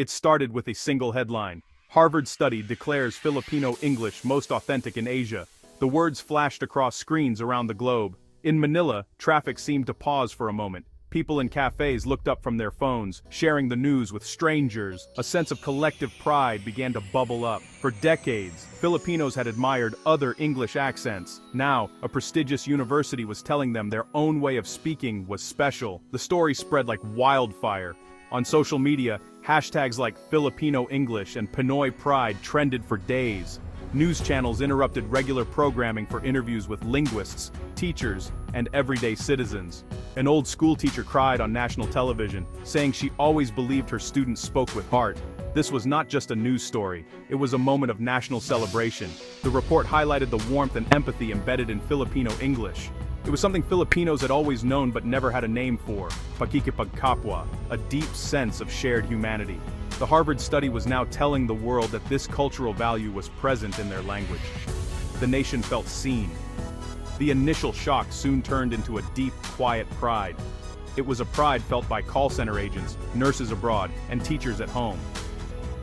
It started with a single headline. Harvard study declares Filipino English most authentic in Asia. The words flashed across screens around the globe. In Manila, traffic seemed to pause for a moment. People in cafes looked up from their phones, sharing the news with strangers. A sense of collective pride began to bubble up. For decades, Filipinos had admired other English accents. Now, a prestigious university was telling them their own way of speaking was special. The story spread like wildfire. On social media, hashtags like Filipino English and Pinoy Pride trended for days. News channels interrupted regular programming for interviews with linguists, teachers, and everyday citizens. An old school teacher cried on national television, saying she always believed her students spoke with heart. This was not just a news story, it was a moment of national celebration. The report highlighted the warmth and empathy embedded in Filipino English. It was something Filipinos had always known but never had a name for, pakikipagkapwa, a deep sense of shared humanity. The Harvard study was now telling the world that this cultural value was present in their language. The nation felt seen. The initial shock soon turned into a deep, quiet pride. It was a pride felt by call center agents, nurses abroad, and teachers at home.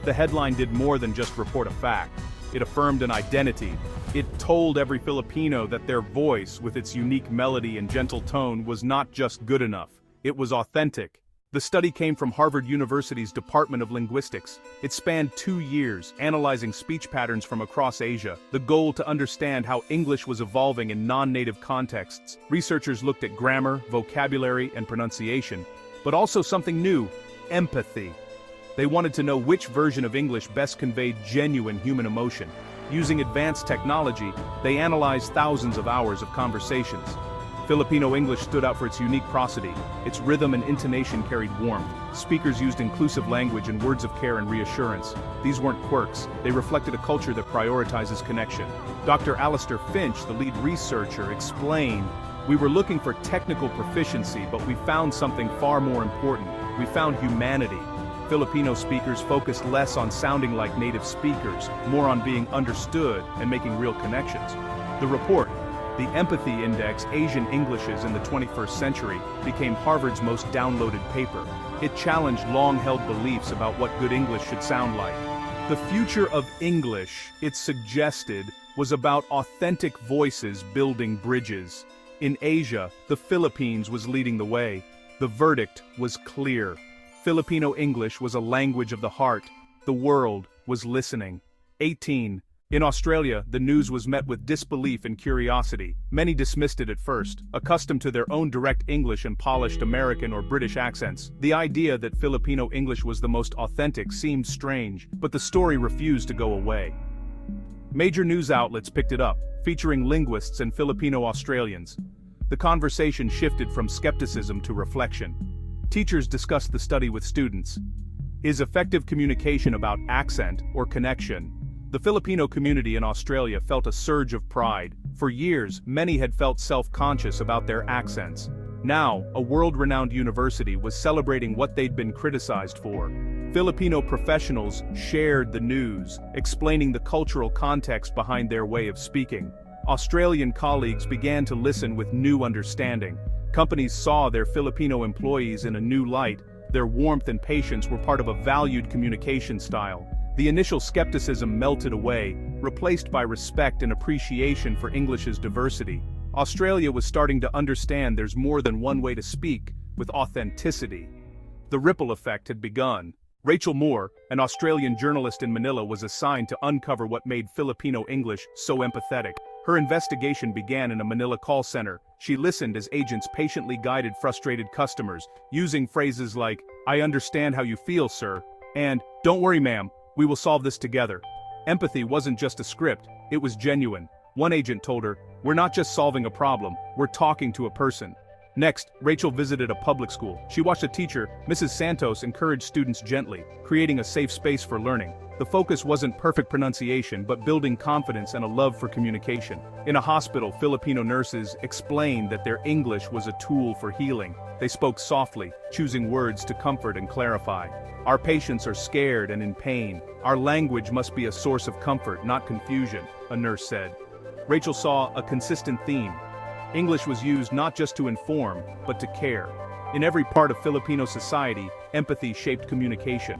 The headline did more than just report a fact. It affirmed an identity. It told every Filipino that their voice, with its unique melody and gentle tone, was not just good enough. It was authentic. The study came from Harvard University's Department of Linguistics. It spanned 2 years, analyzing speech patterns from across Asia, the goal to understand how English was evolving in non-native contexts. Researchers looked at grammar, vocabulary, and pronunciation, but also something new: empathy. They wanted to know which version of English best conveyed genuine human emotion. Using advanced technology, they analyzed thousands of hours of conversations. Filipino English stood out for its unique prosody. Its rhythm and intonation carried warmth. Speakers used inclusive language and words of care and reassurance. These weren't quirks, they reflected a culture that prioritizes connection. Dr. Alistair Finch, the lead researcher, explained, "We were looking for technical proficiency, but we found something far more important. We found humanity." Filipino speakers focused less on sounding like native speakers, more on being understood and making real connections. The report, The Empathy Index: Asian Englishes in the 21st Century, became Harvard's most downloaded paper. It challenged long-held beliefs about what good English should sound like. The future of English, it suggested, was about authentic voices building bridges. In Asia, the Philippines was leading the way. The verdict was clear. Filipino English was a language of the heart. The world was listening. 18. In Australia, the news was met with disbelief and curiosity. Many dismissed it at first, accustomed to their own direct English and polished American or British accents. The idea that Filipino English was the most authentic seemed strange, but the story refused to go away. Major news outlets picked it up, featuring linguists and Filipino Australians. The conversation shifted from skepticism to reflection. Teachers discussed the study with students. Is effective communication about accent or connection? The Filipino community in Australia felt a surge of pride. For years, many had felt self-conscious about their accents. Now, a world-renowned university was celebrating what they'd been criticized for. Filipino professionals shared the news, explaining the cultural context behind their way of speaking. Australian colleagues began to listen with new understanding. Companies saw their Filipino employees in a new light. Their warmth and patience were part of a valued communication style. The initial skepticism melted away, replaced by respect and appreciation for English's diversity. Australia was starting to understand there's more than one way to speak, with authenticity. The ripple effect had begun. Rachel Moore, an Australian journalist in Manila, was assigned to uncover what made Filipino English so empathetic. Her investigation began in a Manila call center. She listened as agents patiently guided frustrated customers, using phrases like, "I understand how you feel, sir," and "Don't worry, ma'am, we will solve this together." Empathy wasn't just a script, it was genuine. One agent told her, "We're not just solving a problem, we're talking to a person." Next, Rachel visited a public school. She watched a teacher, Mrs. Santos, encourage students gently, creating a safe space for learning. The focus wasn't perfect pronunciation, but building confidence and a love for communication. In a hospital, Filipino nurses explained that their English was a tool for healing. They spoke softly, choosing words to comfort and clarify. "Our patients are scared and in pain. Our language must be a source of comfort, not confusion," a nurse said. Rachel saw a consistent theme. English was used not just to inform, but to care. In every part of Filipino society, empathy shaped communication.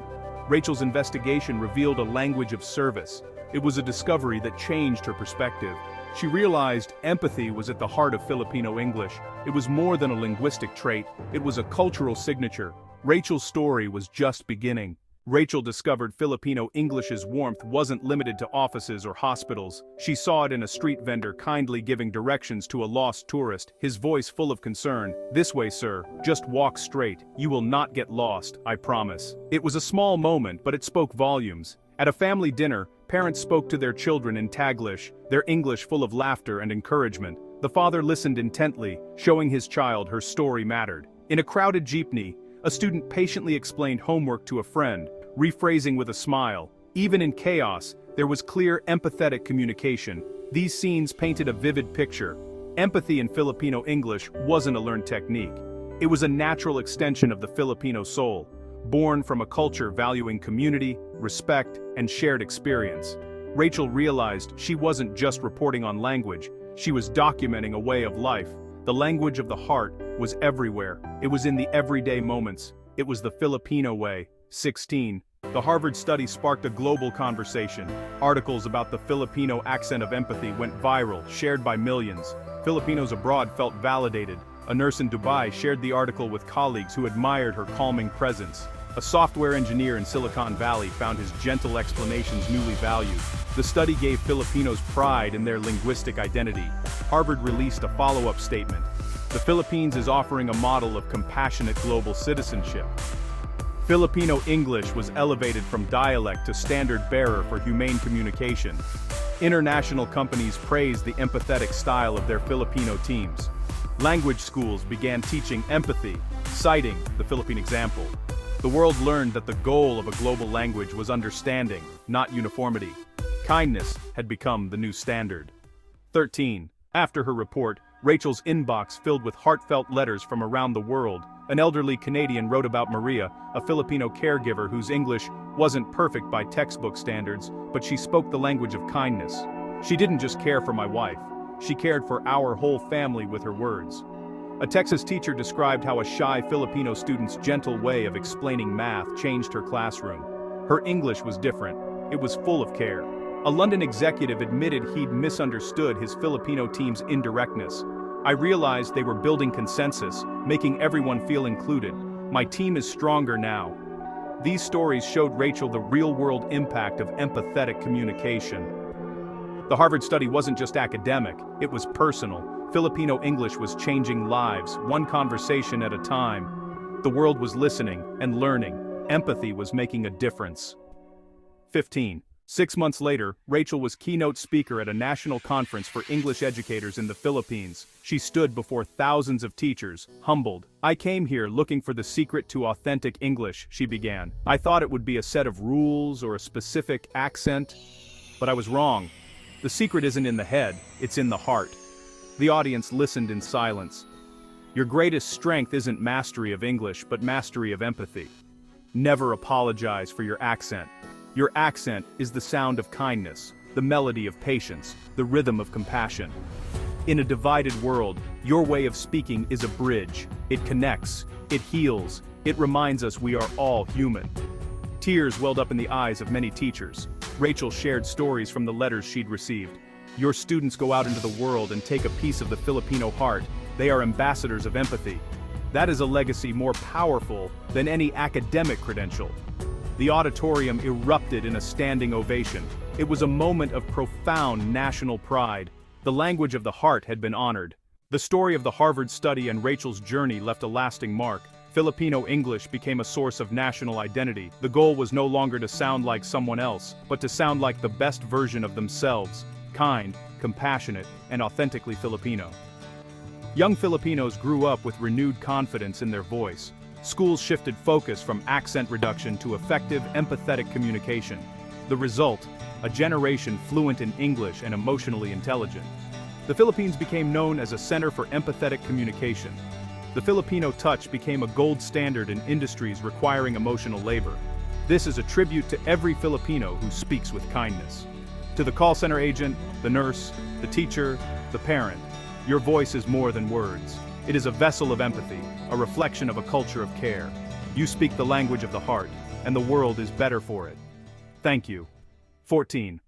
Rachel's investigation revealed a language of service. It was a discovery that changed her perspective. She realized empathy was at the heart of Filipino English. It was more than a linguistic trait, it was a cultural signature. Rachel's story was just beginning. Rachel discovered Filipino English's warmth wasn't limited to offices or hospitals. She saw it in a street vendor kindly giving directions to a lost tourist, his voice full of concern. "This way, sir. Just walk straight. You will not get lost, I promise." It was a small moment, but it spoke volumes. At a family dinner, parents spoke to their children in Taglish, their English full of laughter and encouragement. The father listened intently, showing his child her story mattered. In a crowded jeepney, a student patiently explained homework to a friend, rephrasing with a smile. Even in chaos, there was clear, empathetic communication. These scenes painted a vivid picture. Empathy in Filipino English wasn't a learned technique. It was a natural extension of the Filipino soul, born from a culture valuing community, respect, and shared experience. Rachel realized she wasn't just reporting on language, she was documenting a way of life. The language of the heart was everywhere. It was in the everyday moments. It was the Filipino way. 16. The Harvard study sparked a global conversation. Articles about the Filipino accent of empathy went viral, shared by millions. Filipinos abroad felt validated. A nurse in Dubai shared the article with colleagues who admired her calming presence. A software engineer in Silicon Valley found his gentle explanations newly valued. The study gave Filipinos pride in their linguistic identity. Harvard released a follow-up statement. The Philippines is offering a model of compassionate global citizenship. Filipino English was elevated from dialect to standard bearer for humane communication. International companies praised the empathetic style of their Filipino teams. Language schools began teaching empathy, citing the Philippine example. The world learned that the goal of a global language was understanding, not uniformity. Kindness had become the new standard. 13. After her report, Rachel's inbox filled with heartfelt letters from around the world. An elderly Canadian wrote about Maria, a Filipino caregiver whose English wasn't perfect by textbook standards, but she spoke the language of kindness. She didn't just care for my wife, she cared for our whole family with her words. A Texas teacher described how a shy Filipino student's gentle way of explaining math changed her classroom. Her English was different. It was full of care. A London executive admitted he'd misunderstood his Filipino team's indirectness. "I realized they were building consensus, making everyone feel included. My team is stronger now." These stories showed Rachel the real-world impact of empathetic communication. The Harvard study wasn't just academic, it was personal. Filipino English was changing lives, one conversation at a time. The world was listening and learning. Empathy was making a difference. 15. 6 months later, Rachel was keynote speaker at a national conference for English educators in the Philippines. She stood before thousands of teachers, humbled. "I came here looking for the secret to authentic English," she began. "I thought it would be a set of rules or a specific accent, but I was wrong. The secret isn't in the head, it's in the heart." The audience listened in silence. "Your greatest strength isn't mastery of English, but mastery of empathy. Never apologize for your accent. Your accent is the sound of kindness, the melody of patience, the rhythm of compassion. In a divided world, your way of speaking is a bridge. It connects, it heals, it reminds us we are all human." Tears welled up in the eyes of many teachers. Rachel shared stories from the letters she'd received. "Your students go out into the world and take a piece of the Filipino heart. They are ambassadors of empathy. That is a legacy more powerful than any academic credential." The auditorium erupted in a standing ovation. It was a moment of profound national pride. The language of the heart had been honored. The story of the Harvard study and Rachel's journey left a lasting mark. Filipino English became a source of national identity. The goal was no longer to sound like someone else, but to sound like the best version of themselves, kind, compassionate, and authentically Filipino. Young Filipinos grew up with renewed confidence in their voice. Schools shifted focus from accent reduction to effective, empathetic communication. The result, a generation fluent in English and emotionally intelligent. The Philippines became known as a center for empathetic communication. The Filipino touch became a gold standard in industries requiring emotional labor. This is a tribute to every Filipino who speaks with kindness. To the call center agent, the nurse, the teacher, the parent, your voice is more than words. It is a vessel of empathy, a reflection of a culture of care. You speak the language of the heart, and the world is better for it. Thank you. 14.